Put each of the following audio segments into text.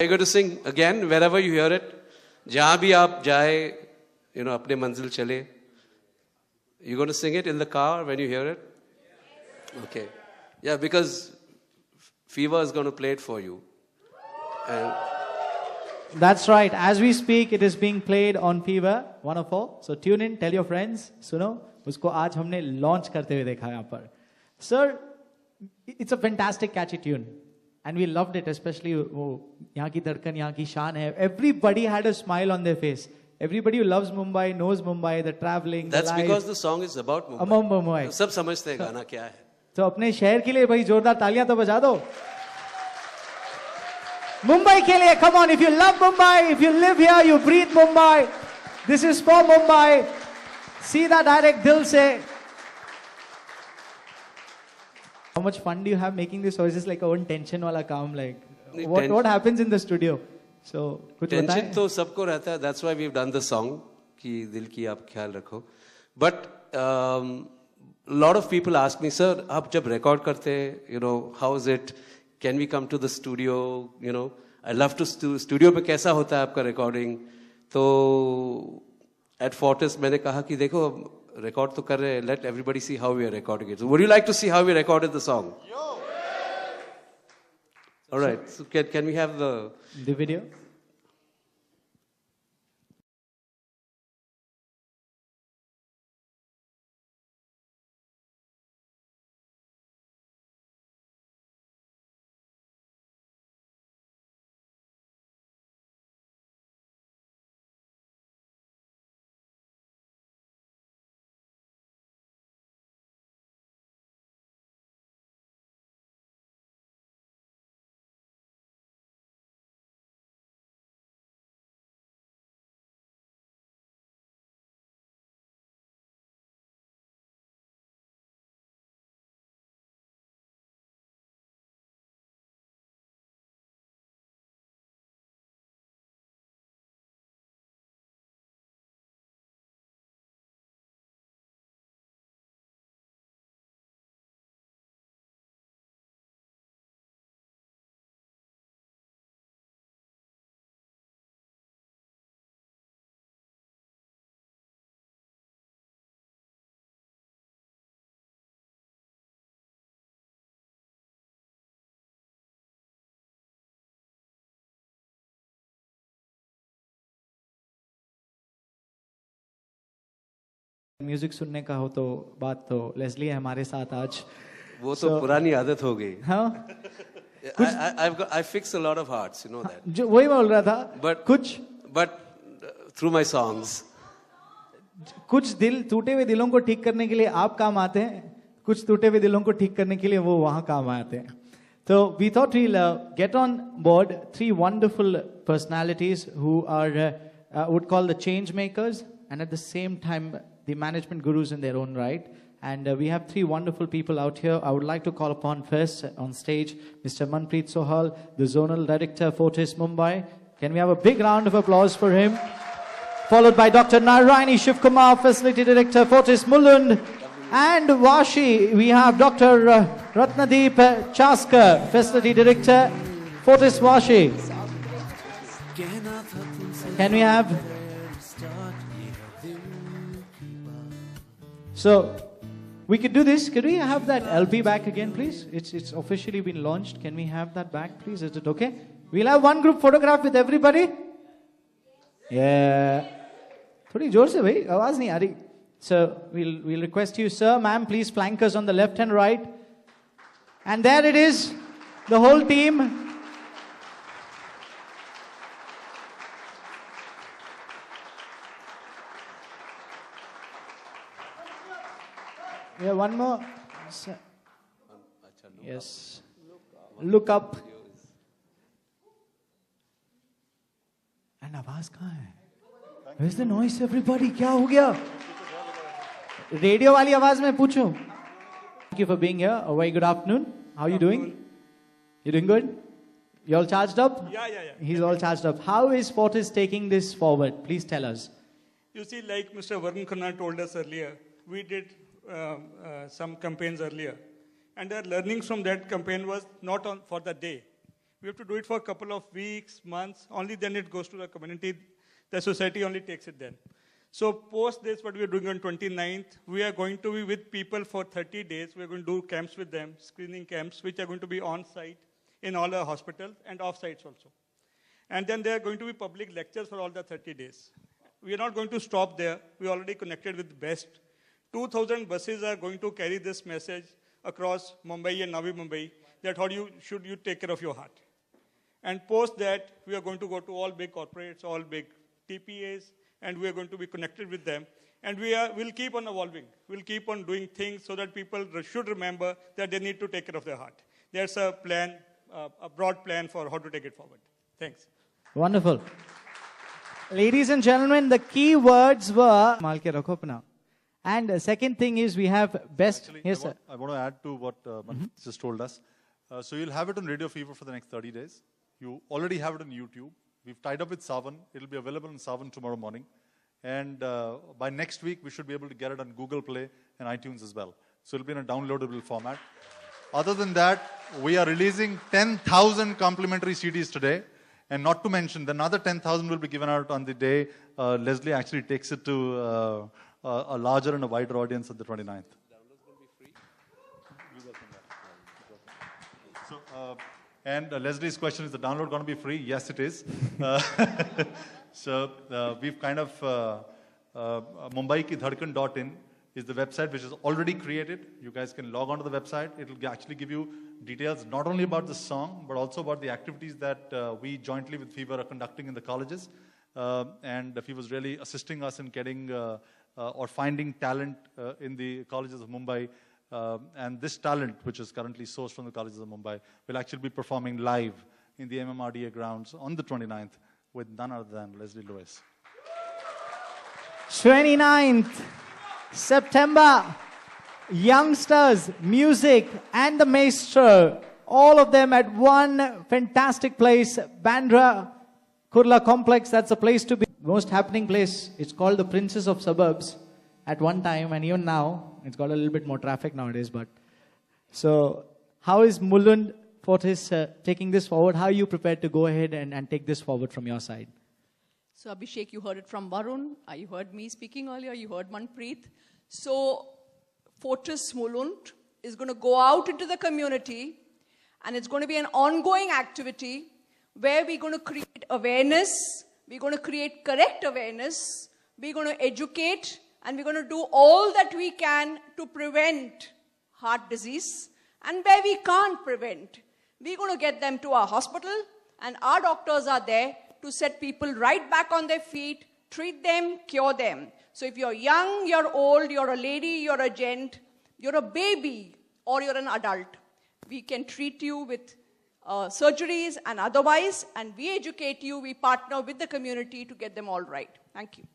You're going to sing again wherever you hear it. जहाँ भी आप जाए, अपने मंजिल चले. You're going to sing it in the car when you hear it? Okay. Yeah, because Fever is going to play it for you. And That's right. As we speak, it is being played on Fever 104. So tune in, tell your friends. सुनो, उसको आज हमने launch करते हुए देखा यहाँ पर. Sir, it's a fantastic catchy tune. And we loved it, especially वो यहाँ की धड़कन, यहाँ की शान है. Everybody had a smile on their face. Everybody who loves Mumbai, knows Mumbai, the traveling, that's the life. because the song is about Mumbai. Mumbai. सब समझते हैं गाना क्या है. तो अपने शहर के लिए भाई जोरदार तालियां तो बजा दो. मुंबई के लिए, come on, if you love Mumbai, if you live here, you breathe Mumbai. This is for Mumbai. सीधा direct दिल से. How much fun do you have making this, or is this like own tension वाला काम, like what happens in the studio? So कुछ बताएं. Tension तो सबको रहता है. That's why we've done the song कि दिल की आप ख्याल रखो. But a lot of people ask me, sir, आप जब record करते हैं, how is it? Can we come to the studio? I love to studio पे कैसा होता है आपका recording? तो at Fortis मैंने कहा कि देखो record तो कर रहे हैं. Let everybody see how we are recording it. So would you like to see how we recorded the song? All right. So can we have the video? Music सुनने का हो तो बात तो लेस्ली है हमारे साथ आज. वो तो पुरानी आदत हो गई. हाँ. I fix a lot of hearts, you know that. जो वही बोल रहा था. But through my songs. कुछ दिल टूटे हुए दिलों को ठीक करने के लिए आप काम आते हैं. कुछ टूटे हुए दिलों को ठीक करने के लिए वो वहाँ काम आते हैं. So we thought we'll get on board three wonderful personalities who are would call the change makers, and at the same time the management gurus in their own right. And we have three wonderful people out here. I would like to call upon first on stage Mr. Manpreet Sohal, the Zonal Director, Fortis Mumbai. Can we have a big round of applause for him? Followed by Dr. Narayani Shivkumar, Facility Director, Fortis Mulund. And Vashi, we have Dr. Ratnadeep Chaskar, Facility Director, Fortis Vashi. Can we have... So, we could do this. Could we have that LP back again, please? It's officially been launched. Can we have that back, please? Is it okay? We'll have one group photograph with everybody. Yeah. थोड़ी जोर से भाई, आवाज नहीं आ रही. So, we'll request you, sir, ma'am, please flank us on the left and right. And there it is, the whole team. Yeah, one more. Yes. Look up. And आवाज कहाँ है? Where's the noise, everybody? क्या हो गया? Radio वाली आवाज में पूछो. Thank you for being here. A very good afternoon. How are you doing? You doing good? You all charged up? Yeah. He's all charged up. How is Fortis taking this forward? Please tell us. You see, like Mr. Varun Khanna told us earlier, we did some campaigns earlier. And the learnings from that campaign was not for the day. We have to do it for a couple of weeks, months. Only then it goes to the community. The society only takes it then. So post this, what we are doing on 29th, we are going to be with people for 30 days. We are going to do camps with them, screening camps, which are going to be on-site in all our hospitals and off-sites also. And then there are going to be public lectures for all the 30 days. We are not going to stop there. We already connected with BEST. 2,000 buses are going to carry this message across Mumbai and Navi Mumbai, that how should you take care of your heart. And post that, we are going to go to all big corporates, all big TPAs, and we are going to be connected with them. And we'll keep on evolving. We'll keep on doing things so that people should remember that they need to take care of their heart. There's a plan, a broad plan for how to take it forward. Thanks. Wonderful. Ladies and gentlemen, the key words were Malke rakho apna. And the second thing is we have BEST. Actually, Yes, sir. I want to add to what Manpreet just told us. So you'll have it on Radio Fever for the next 30 days. You already have it on YouTube. We've tied up with Savan. It'll be available on Savan tomorrow morning. And by next week, we should be able to get it on Google Play and iTunes as well. So it'll be in a downloadable format. Other than that, we are releasing 10,000 complimentary CDs today. And not to mention, another 10,000 will be given out on the day Leslie actually takes it to a larger and a wider audience on the 29th. Downloads will be free. So, and Leslie's question, is the download going to be free? Yes, it is. So we've kind of, MumbaiKiDhadkan.in is the website which is already created. You guys can log on to the website. It'll actually give you details not only about the song, but also about the activities that we jointly with Fever are conducting in the colleges. And Fever's really assisting us in getting or finding talent in the colleges of Mumbai. And this talent, which is currently sourced from the colleges of Mumbai, will actually be performing live in the MMRDA grounds on the 29th with none other than Leslie Lewis. 29th September. Youngsters, music, and the maestro, all of them at one fantastic place, Bandra Kurla Complex. That's a place to be. Most happening place. It's called the Princess of Suburbs at one time, and even now it's got a little bit more traffic nowadays. But so, how is Mulund Fortis taking this forward? How are you prepared to go ahead and take this forward from your side? So Abhishek, you heard it from Varun. You heard me speaking earlier. You heard Manpreet. So Fortis Mulund is going to go out into the community, and it's going to be an ongoing activity where we're going to create awareness, we're going to create correct awareness, we're going to educate, and we're going to do all that we can to prevent heart disease. And where we can't prevent, we're going to get them to our hospital, and our doctors are there to set people right back on their feet, treat them, cure them. So if you're young, you're old, you're a lady, you're a gent, you're a baby, or you're an adult, we can treat you with surgeries and otherwise, and we educate you, we partner with the community to get them all right. Thank you.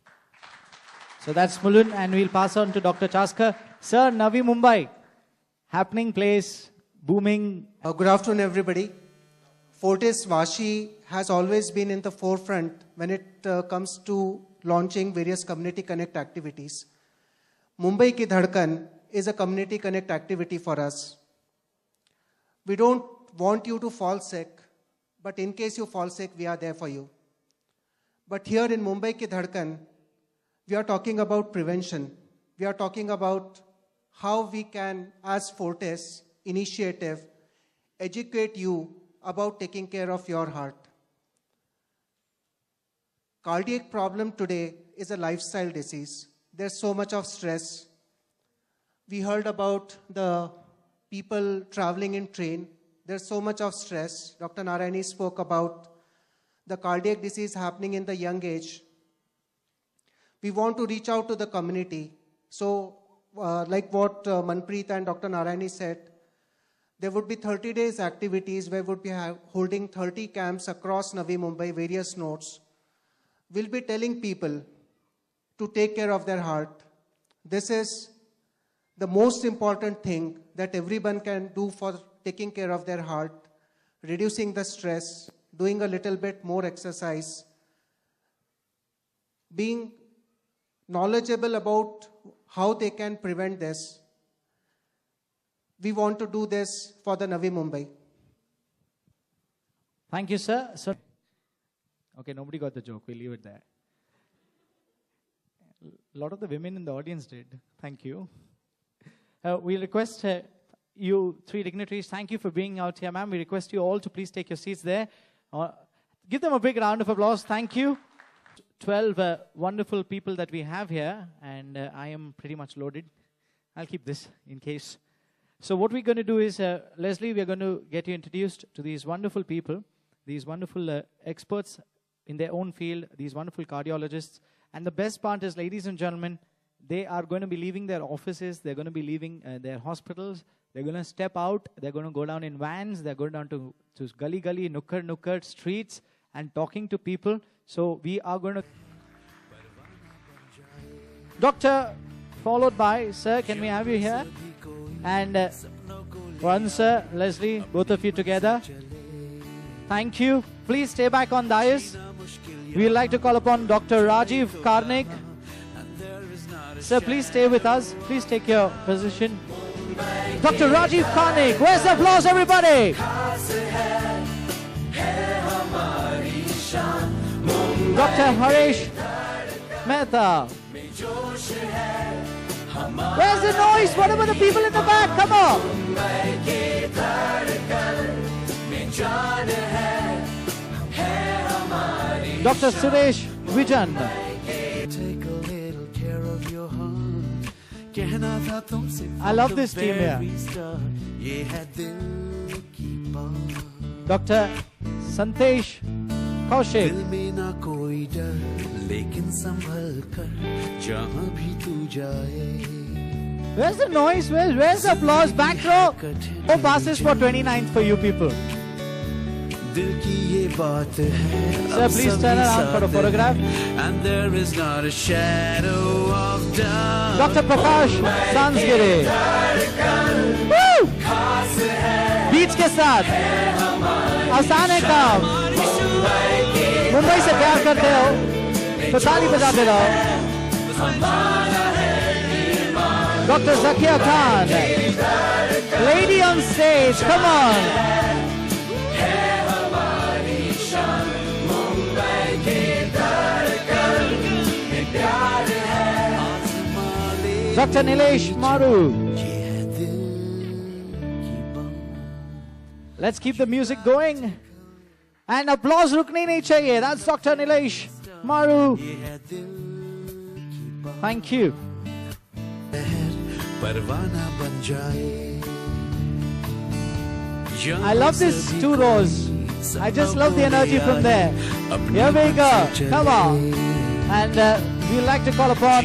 So that's Mulund, and we'll pass on to Dr. Chaskar. Sir, Navi Mumbai, happening place, booming. Good afternoon, everybody. Fortis Vashi has always been in the forefront when it comes to launching various community connect activities. Mumbai Ki Dhadkan is a community connect activity for us. We don't want you to fall sick, but in case you fall sick, we are there for you. But here in Mumbai Ki Dhadkan, we are talking about prevention. We are talking about how we can, as Fortis initiative, educate you about taking care of your heart. Cardiac problem today is a lifestyle disease. There's so much of stress. We heard about the people traveling in train. There's so much of stress. Dr. Narayani spoke about the cardiac disease happening in the young age. We want to reach out to the community. So, like what Manpreet and Dr. Narayani said, there would be 30 days activities where we would be holding 30 camps across Navi Mumbai, various nodes. We'll be telling people to take care of their heart. This is the most important thing that everyone can do for taking care of their heart, reducing the stress, doing a little bit more exercise, being knowledgeable about how they can prevent this. We want to do this for the Navi Mumbai. Thank you, sir. So, okay, nobody got the joke. We'll leave it there. A lot of the women in the audience did. Thank you. We request you three dignitaries, thank you for being out here, ma'am. We request you all to please take your seats there. Give them a big round of applause. Thank you. 12 wonderful people that we have here, and I am pretty much loaded. I'll keep this in case. So what we're going to do is, Leslie, we're going to get you introduced to these wonderful people, these wonderful experts in their own field, these wonderful cardiologists. And the best part is, ladies and gentlemen, they are going to be leaving their offices, they're going to be leaving their hospitals, they're going to step out, they're going to go down in vans, they're going down to gully, nukkad, streets, and talking to people. So we are going to... Doctor, followed by, sir, can we have you here? And one, sir, Leslie, both of you together. Thank you. Please stay back on dais. We would like to call upon Dr. Rajiv Karnik. Sir, please stay with us. Please take your position. Dr. Rajiv Karnik, where's the applause, everybody? Dr. Harish Mehta. Where's the noise? What about the people in the back? Come on. Dr. Suresh Vijan. I love this team here. Dr. Santesh Kaushik. Where's the noise? Where's the applause? Back row. Oh, passes for 29th for you people. Sir, please turn around for a photograph. And there is not a shadow of doubt. Dr. Prakash Sansgiri. Woo! Beach के साथ आसान है काम. मुंबई से प्यार करते हो तो ताली बजाते रहो. Dr. Zakia Khan. Lady on stage, come on. Dr. Nilesh Maru. Let's keep the music going. And applause rukni nahi chahiye. That's Dr. Nilesh Maru. Thank you. I love this 2 rows. I just love the energy from there. Here we go. Come on. And we'd like to call upon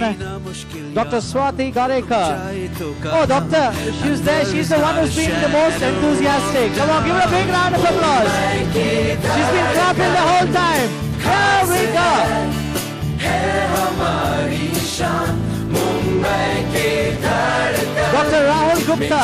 Dr. Swati Garekar. Oh, doctor, she's there. She's the one who's been the most enthusiastic. Come on, give her a big round of applause. She's been clapping the whole time. Here we go. Dr. Rahul Gupta.